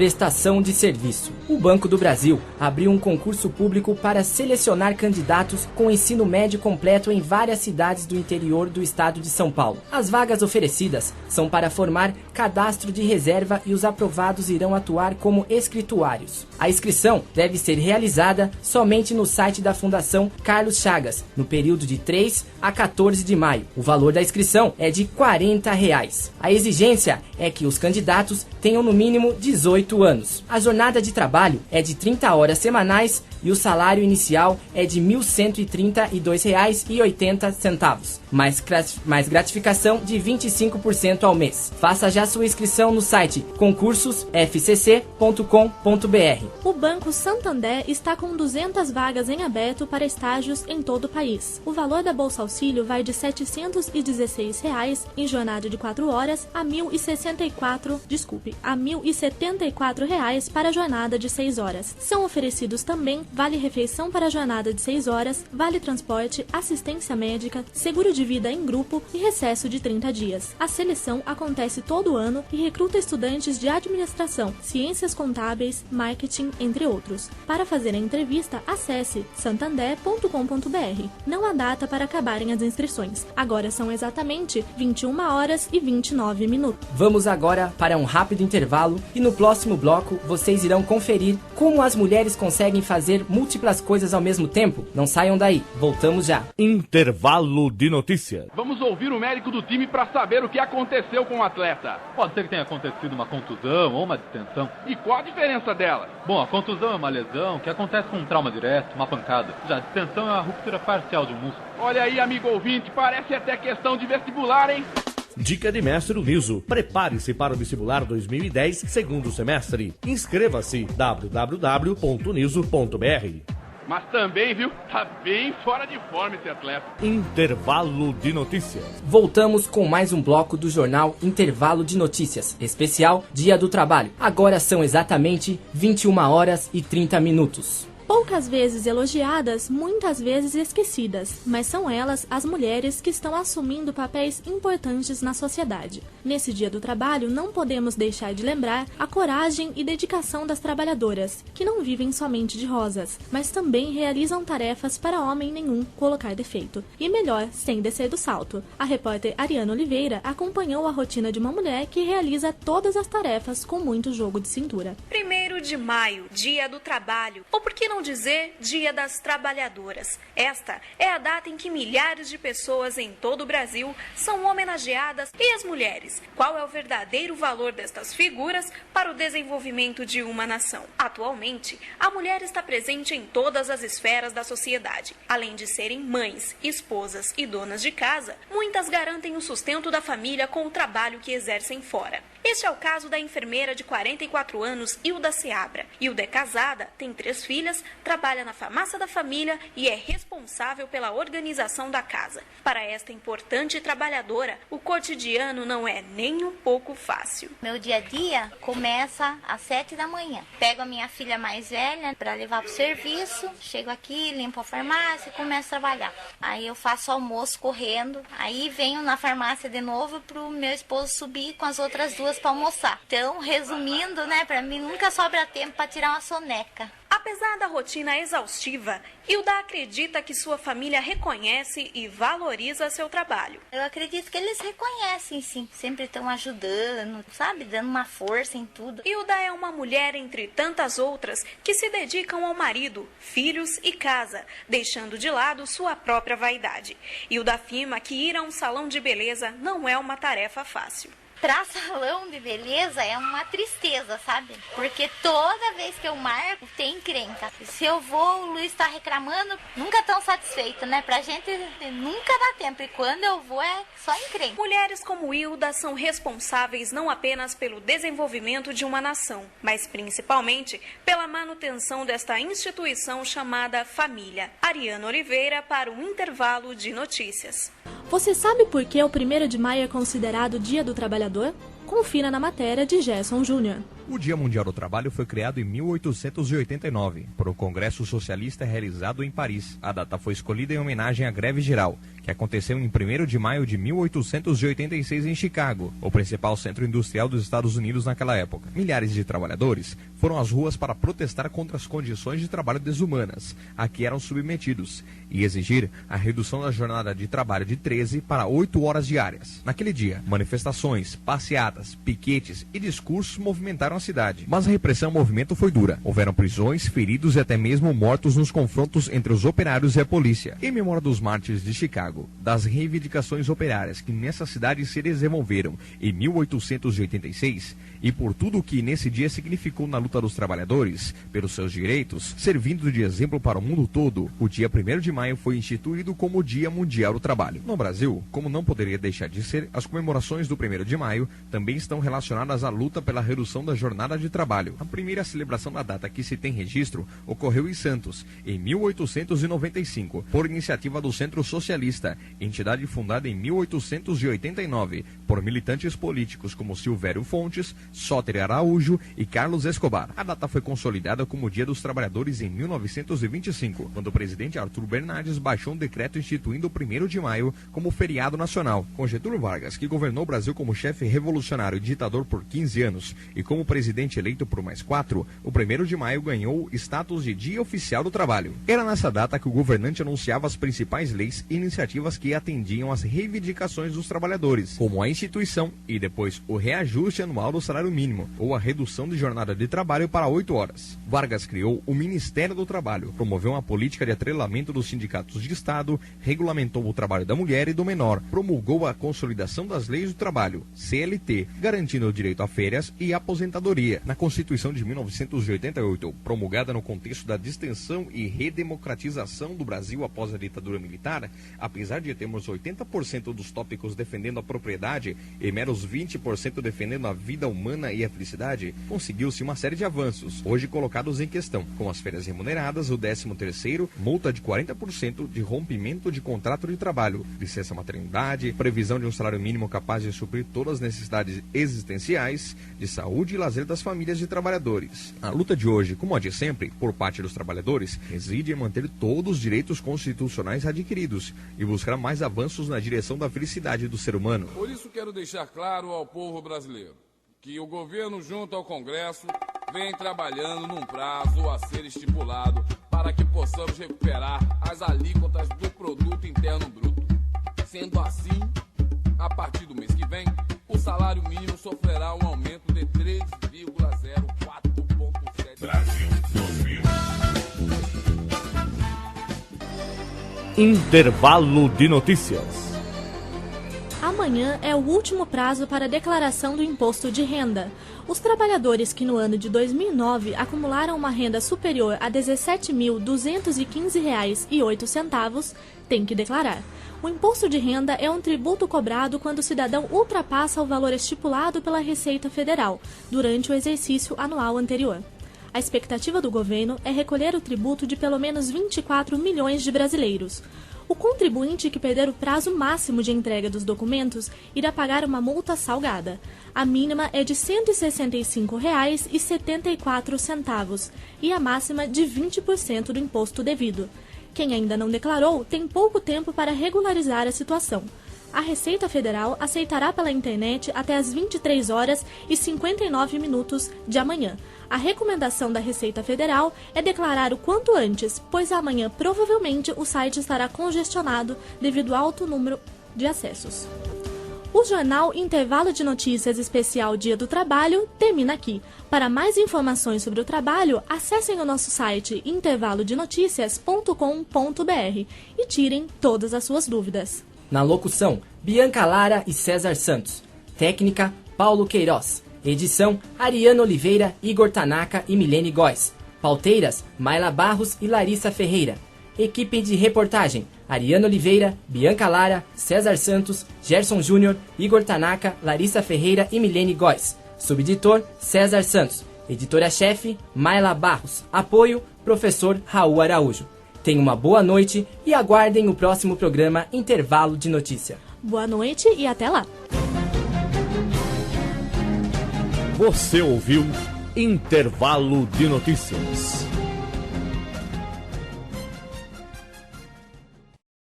Prestação de serviço. O Banco do Brasil abriu um concurso público para selecionar candidatos com ensino médio completo em várias cidades do interior do estado de São Paulo. As vagas oferecidas são para formar cadastro de reserva e os aprovados irão atuar como escrituários. A inscrição deve ser realizada somente no site da Fundação Carlos Chagas, no período de 3 a 14 de maio. O valor da inscrição é de R$ 40. A exigência é que os candidatos tenham no mínimo 18 anos. A jornada de trabalho é de 30 horas semanais e o salário inicial é de R$ 1.132,80, mais gratificação de 25% ao mês. Faça já sua inscrição no site concursosfcc.com.br. O Banco Santander está com 200 vagas em aberto para estágios em todo o país. O valor da Bolsa Auxílio vai de R$ 716 em jornada de 4 horas a R$ 1.074 para a jornada de 6 horas. São oferecidos também vale refeição para a jornada de 6 horas, vale transporte, assistência médica, seguro de vida em grupo e recesso de 30 dias. A seleção acontece todo ano e recruta estudantes de administração, ciências contábeis, marketing, entre outros. Para fazer a entrevista, acesse santander.com.br. Não há data para acabarem as inscrições. Agora são exatamente 21 horas e 29 minutos. Vamos agora para um rápido intervalo e no próximo bloco vocês irão conferir como as mulheres conseguem fazer múltiplas coisas ao mesmo tempo. Não saiam daí, voltamos já. Intervalo de notícias. Vamos ouvir o médico do time para saber o que aconteceu com o atleta. Pode ser que tenha acontecido uma contusão ou uma distensão. E qual a diferença dela? Bom, a contusão é uma lesão que acontece com um trauma direto, uma pancada. Já a distensão é uma ruptura parcial de um músculo. Olha aí, amigo ouvinte, parece até questão de vestibular, hein? Dica de mestre Uniso. Prepare-se para o vestibular 2010, segundo semestre. Inscreva-se www.uniso.br. Mas também, viu, tá bem fora de forma esse atleta. Intervalo de notícias. Voltamos com mais um bloco do jornal Intervalo de Notícias, especial Dia do Trabalho. Agora são exatamente 21 horas e 30 minutos. Poucas vezes elogiadas, muitas vezes esquecidas, mas são elas as mulheres que estão assumindo papéis importantes na sociedade. Nesse Dia do Trabalho, não podemos deixar de lembrar a coragem e dedicação das trabalhadoras, que não vivem somente de rosas, mas também realizam tarefas para homem nenhum colocar defeito. E melhor, sem descer do salto. A repórter Ariana Oliveira acompanhou a rotina de uma mulher que realiza todas as tarefas com muito jogo de cintura. 1º de maio, Dia do Trabalho, ou por que não dizer Dia das Trabalhadoras. Esta é a data em que milhares de pessoas em todo o Brasil são homenageadas. E as mulheres? Qual é o verdadeiro valor destas figuras para o desenvolvimento de uma nação? Atualmente, a mulher está presente em todas as esferas da sociedade. Além de serem mães, esposas e donas de casa, muitas garantem o sustento da família com o trabalho que exercem fora. Este é o caso da enfermeira de 44 anos, Hilda Seabra. Hilda é casada, tem 3 filhas, trabalha na farmácia da família e é responsável pela organização da casa. Para esta importante trabalhadora, o cotidiano não é nem um pouco fácil. Meu dia a dia começa às 7 da manhã. Pego a minha filha mais velha para levar para o serviço, chego aqui, limpo a farmácia e começo a trabalhar. Aí eu faço almoço correndo, aí venho na farmácia de novo para o meu esposo subir com as outras 2 para almoçar. Então, resumindo, para mim nunca sobra tempo para tirar uma soneca. Apesar da rotina exaustiva, Hilda acredita que sua família reconhece e valoriza seu trabalho. Eu acredito que eles reconhecem, sim. Sempre estão ajudando, dando uma força em tudo. Hilda é uma mulher entre tantas outras que se dedicam ao marido, filhos e casa, deixando de lado sua própria vaidade. Hilda afirma que ir a um salão de beleza não é uma tarefa fácil. Pra salão de beleza é uma tristeza, sabe? Porque toda vez que eu marco, tem encrenca. Se eu vou, o Luiz tá reclamando, nunca tão satisfeito, Pra gente nunca dá tempo. E quando eu vou, é só encrenca. Mulheres como Hilda são responsáveis não apenas pelo desenvolvimento de uma nação, mas principalmente pela manutenção desta instituição chamada família. Ariana Oliveira para o Intervalo de Notícias. Você sabe por que o 1º de maio é considerado Dia do Trabalhador? Confira na matéria de Gerson Júnior. O Dia Mundial do Trabalho foi criado em 1889 por um congresso socialista realizado em Paris. A data foi escolhida em homenagem à greve geral, que aconteceu em 1º de maio de 1886 em Chicago, o principal centro industrial dos Estados Unidos naquela época. Milhares de trabalhadores foram às ruas para protestar contra as condições de trabalho desumanas a que eram submetidos e exigir a redução da jornada de trabalho de 13 para 8 horas diárias. Naquele dia, manifestações, passeatas, piquetes e discursos movimentaram a cidade. Mas a repressão ao movimento foi dura. Houveram prisões, feridos e até mesmo mortos nos confrontos entre os operários e a polícia. Em memória dos mártires de Chicago, das reivindicações operárias que nessa cidade se desenvolveram em 1886 e por tudo o que nesse dia significou na luta dos trabalhadores pelos seus direitos, servindo de exemplo para o mundo todo, o dia 1º de maio foi instituído como o Dia Mundial do Trabalho. No Brasil, como não poderia deixar de ser, as comemorações do 1º de maio também estão relacionadas à luta pela redução da jornada de trabalho. A primeira celebração da data que se tem registro ocorreu em Santos, em 1895, por iniciativa do Centro Socialista, entidade fundada em 1889 por militantes políticos como Silvério Fontes, Soter Araújo e Carlos Escobar. A data foi consolidada como o Dia dos Trabalhadores em 1925, quando o presidente Arthur Bernardes baixou um decreto instituindo o 1º de maio como feriado nacional. Com Getúlio Vargas, que governou o Brasil como chefe revolucionário e ditador por 15 anos e como presidente eleito por mais 4, o 1º de maio ganhou status de Dia Oficial do Trabalho. Era nessa data que o governante anunciava as principais leis e iniciativas que atendiam às reivindicações dos trabalhadores, como a instituição e depois o reajuste anual do salário mínimo ou a redução de jornada de trabalho para 8 horas. Vargas criou o Ministério do Trabalho, promoveu uma política de atrelamento dos sindicatos de Estado, regulamentou o trabalho da mulher e do menor, promulgou a consolidação das leis do trabalho, CLT, garantindo o direito a férias e aposentadoria. Na Constituição de 1988, promulgada no contexto da distensão e redemocratização do Brasil após a ditadura militar, apesar de termos 80% dos tópicos defendendo a propriedade e meros 20% defendendo a vida humana e a felicidade, conseguiu-se uma série de avanços, hoje colocados em questão, como as férias remuneradas, o 13º, multa de 40% de rompimento de contrato de trabalho, licença maternidade, previsão de um salário mínimo capaz de suprir todas as necessidades existenciais, de saúde e lazer das famílias de trabalhadores. A luta de hoje, como a de sempre, por parte dos trabalhadores, reside em manter todos os direitos constitucionais adquiridos e buscar mais avanços na direção da felicidade do ser humano. Por isso quero deixar claro ao povo brasileiro que o governo junto ao Congresso vem trabalhando num prazo a ser estipulado para que possamos recuperar as alíquotas do Produto Interno Bruto. Sendo assim, a partir do mês que vem, o salário mínimo sofrerá um aumento de 3,04,7%. Brasil 2000. Intervalo de notícias. Amanhã é o último prazo para a declaração do imposto de renda. Os trabalhadores que no ano de 2009 acumularam uma renda superior a R$ 17.215,08 têm que declarar. O imposto de renda é um tributo cobrado quando o cidadão ultrapassa o valor estipulado pela Receita Federal durante o exercício anual anterior. A expectativa do governo é recolher o tributo de pelo menos 24 milhões de brasileiros. O contribuinte que perder o prazo máximo de entrega dos documentos irá pagar uma multa salgada. A mínima é de R$ 165,74 e a máxima de 20% do imposto devido. Quem ainda não declarou tem pouco tempo para regularizar a situação. A Receita Federal aceitará pela internet até às 23h59 de amanhã. A recomendação da Receita Federal é declarar o quanto antes, pois amanhã provavelmente o site estará congestionado devido ao alto número de acessos. O jornal Intervalo de Notícias Especial Dia do Trabalho termina aqui. Para mais informações sobre o trabalho, acessem o nosso site intervalodenoticias.com.br e tirem todas as suas dúvidas. Na locução, Bianca Lara e César Santos. Técnica, Paulo Queiroz. Edição, Ariano Oliveira, Igor Tanaka e Milene Góes. Pauteiras, Mayla Barros e Larissa Ferreira. Equipe de reportagem, Ariano Oliveira, Bianca Lara, César Santos, Gerson Júnior, Igor Tanaka, Larissa Ferreira e Milene Góes. Subeditor, César Santos. Editora-chefe, Mayla Barros. Apoio, professor Raul Araújo. Tenham uma boa noite e aguardem o próximo programa Intervalo de Notícia. Boa noite e até lá! Você ouviu Intervalo de notícias.